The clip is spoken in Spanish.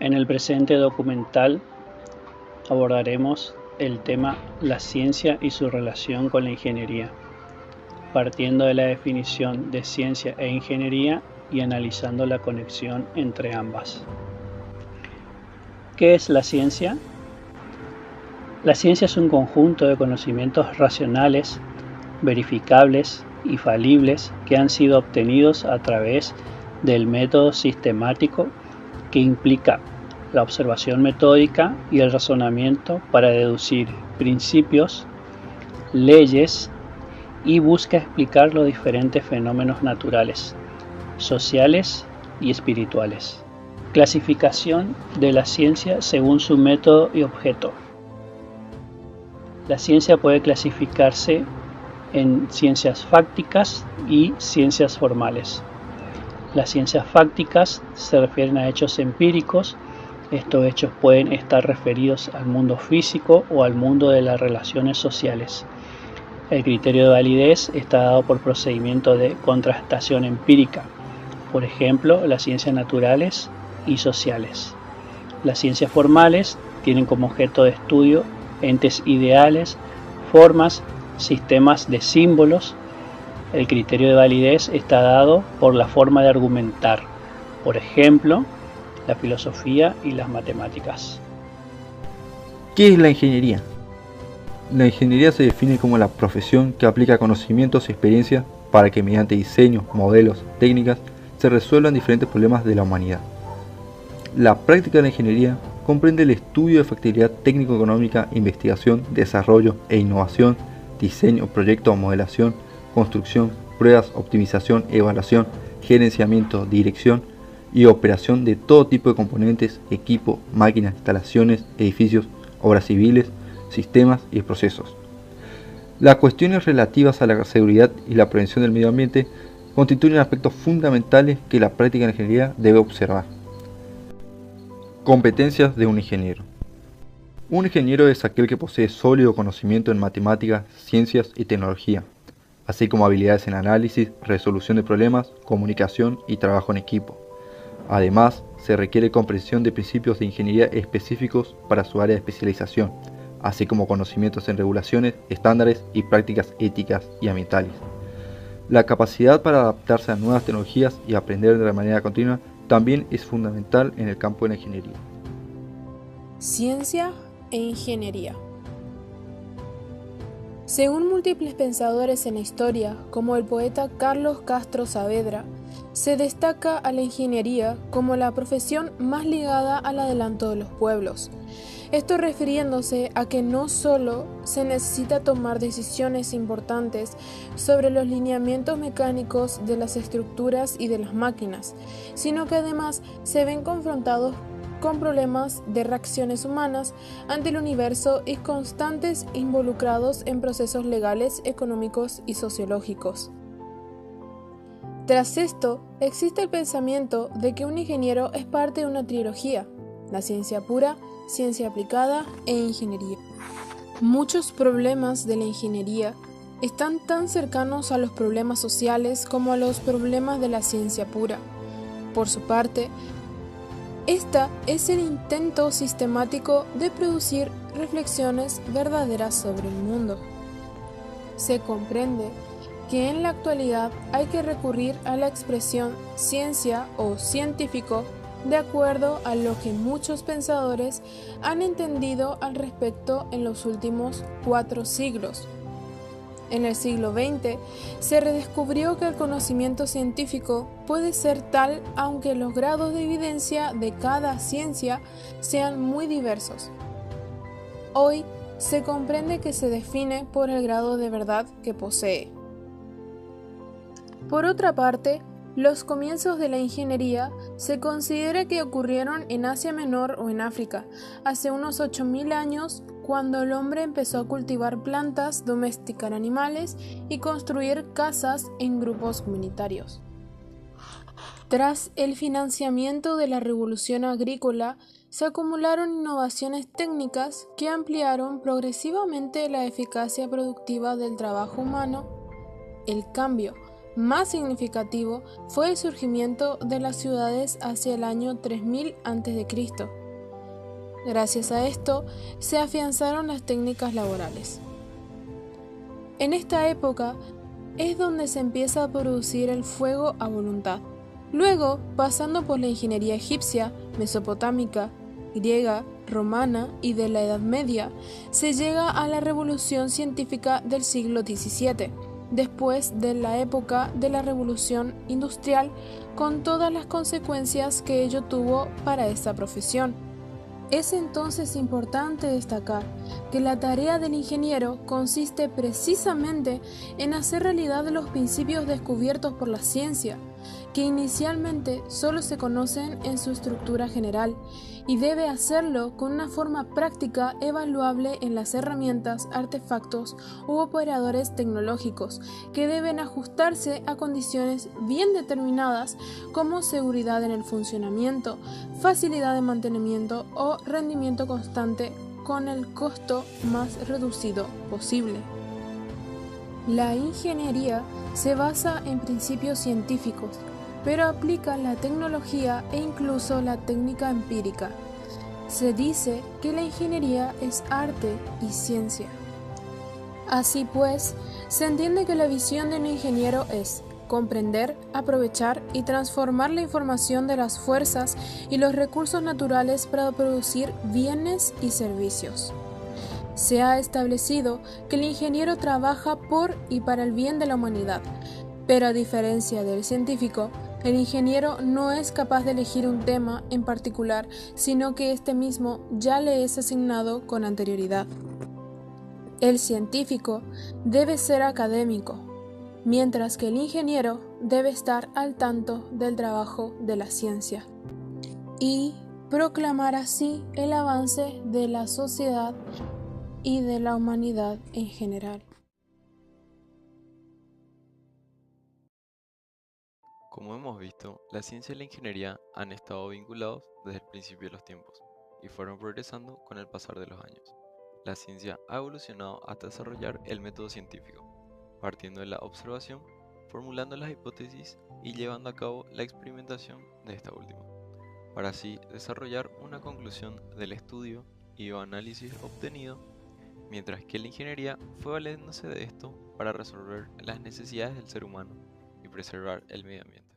En el presente documental abordaremos el tema la ciencia y su relación con la ingeniería, partiendo de la definición de ciencia e ingeniería y analizando la conexión entre ambas. ¿Qué es la ciencia? La ciencia es un conjunto de conocimientos racionales, verificables y falibles que han sido obtenidos a través del método sistemático que implica la observación metódica y el razonamiento para deducir principios, leyes y busca explicar los diferentes fenómenos naturales, sociales y espirituales. Clasificación de la ciencia según su método y objeto. La ciencia puede clasificarse en ciencias fácticas y ciencias formales. Las ciencias fácticas se refieren a hechos empíricos. Estos hechos pueden estar referidos al mundo físico o al mundo de las relaciones sociales. El criterio de validez está dado por procedimiento de contrastación empírica, por ejemplo, las ciencias naturales y sociales. Las ciencias formales tienen como objeto de estudio entes ideales, formas, sistemas de símbolos. El criterio de validez está dado por la forma de argumentar, por ejemplo, la filosofía y las matemáticas. ¿Qué es la ingeniería? La ingeniería se define como la profesión que aplica conocimientos y experiencias para que mediante diseños, modelos, técnicas, se resuelvan diferentes problemas de la humanidad. La práctica de la ingeniería comprende el estudio de factibilidad técnico-económica, investigación, desarrollo e innovación, diseño, proyecto, modelación, construcción, pruebas, optimización, evaluación, gerenciamiento, dirección y operación de todo tipo de componentes, equipo, máquinas, instalaciones, edificios, obras civiles, sistemas y procesos. Las cuestiones relativas a la seguridad y la prevención del medio ambiente constituyen aspectos fundamentales que la práctica de la ingeniería debe observar. Competencias de un ingeniero. Un ingeniero es aquel que posee sólido conocimiento en matemáticas, ciencias y tecnología, así como habilidades en análisis, resolución de problemas, comunicación y trabajo en equipo. Además, se requiere comprensión de principios de ingeniería específicos para su área de especialización, así como conocimientos en regulaciones, estándares y prácticas éticas y ambientales. La capacidad para adaptarse a nuevas tecnologías y aprender de manera continua también es fundamental en el campo de la ingeniería. Ciencia e ingeniería. Según múltiples pensadores en la historia, como el poeta Carlos Castro Saavedra, se destaca a la ingeniería como la profesión más ligada al adelanto de los pueblos. Esto refiriéndose a que no solo se necesita tomar decisiones importantes sobre los lineamientos mecánicos de las estructuras y de las máquinas, sino que además se ven confrontados con problemas de reacciones humanas ante el universo y constantes involucrados en procesos legales, económicos y sociológicos. Tras esto, existe el pensamiento de que un ingeniero es parte de una trilogía: la ciencia pura, ciencia aplicada e ingeniería. Muchos problemas de la ingeniería están tan cercanos a los problemas sociales como a los problemas de la ciencia pura. Por su parte, esta es el intento sistemático de producir reflexiones verdaderas sobre el mundo. Se comprende que en la actualidad hay que recurrir a la expresión ciencia o científico de acuerdo a lo que muchos pensadores han entendido al respecto en los últimos 4 siglos. En el siglo XX se redescubrió que el conocimiento científico puede ser tal aunque los grados de evidencia de cada ciencia sean muy diversos. Hoy se comprende que se define por el grado de verdad que posee. Por otra parte, los comienzos de la ingeniería se considera que ocurrieron en Asia Menor o en África, hace unos 8000 años, cuando el hombre empezó a cultivar plantas, domesticar animales y construir casas en grupos comunitarios. Tras el financiamiento de la revolución agrícola, se acumularon innovaciones técnicas que ampliaron progresivamente la eficacia productiva del trabajo humano. El cambio más significativo fue el surgimiento de las ciudades hacia el año 3000 a.C. Gracias a esto, se afianzaron las técnicas laborales. En esta época es donde se empieza a producir el fuego a voluntad. Luego, pasando por la ingeniería egipcia, mesopotámica, griega, romana y de la Edad Media, se llega a la revolución científica del siglo XVII, después de la época de la revolución industrial, con todas las consecuencias que ello tuvo para esta profesión. Es entonces importante destacar que la tarea del ingeniero consiste precisamente en hacer realidad los principios descubiertos por la ciencia, que inicialmente solo se conocen en su estructura general, y debe hacerlo con una forma práctica evaluable en las herramientas, artefactos u operadores tecnológicos, que deben ajustarse a condiciones bien determinadas como seguridad en el funcionamiento, facilidad de mantenimiento o rendimiento constante con el costo más reducido posible. La ingeniería se basa en principios científicos, pero aplica la tecnología e incluso la técnica empírica. Se dice que la ingeniería es arte y ciencia. Así pues, se entiende que la visión de un ingeniero es comprender, aprovechar y transformar la información de las fuerzas y los recursos naturales para producir bienes y servicios. Se ha establecido que el ingeniero trabaja por y para el bien de la humanidad, pero a diferencia del científico, el ingeniero no es capaz de elegir un tema en particular, sino que este mismo ya le es asignado con anterioridad. El científico debe ser académico, mientras que el ingeniero debe estar al tanto del trabajo de la ciencia y proclamar así el avance de la sociedad y de la humanidad en general. Como hemos visto, la ciencia y la ingeniería han estado vinculados desde el principio de los tiempos y fueron progresando con el pasar de los años. La ciencia ha evolucionado hasta desarrollar el método científico, partiendo de la observación, formulando las hipótesis y llevando a cabo la experimentación de esta última, para así desarrollar una conclusión del estudio y o análisis obtenido, mientras que la ingeniería fue valiéndose de esto para resolver las necesidades del ser humano y preservar el medio ambiente.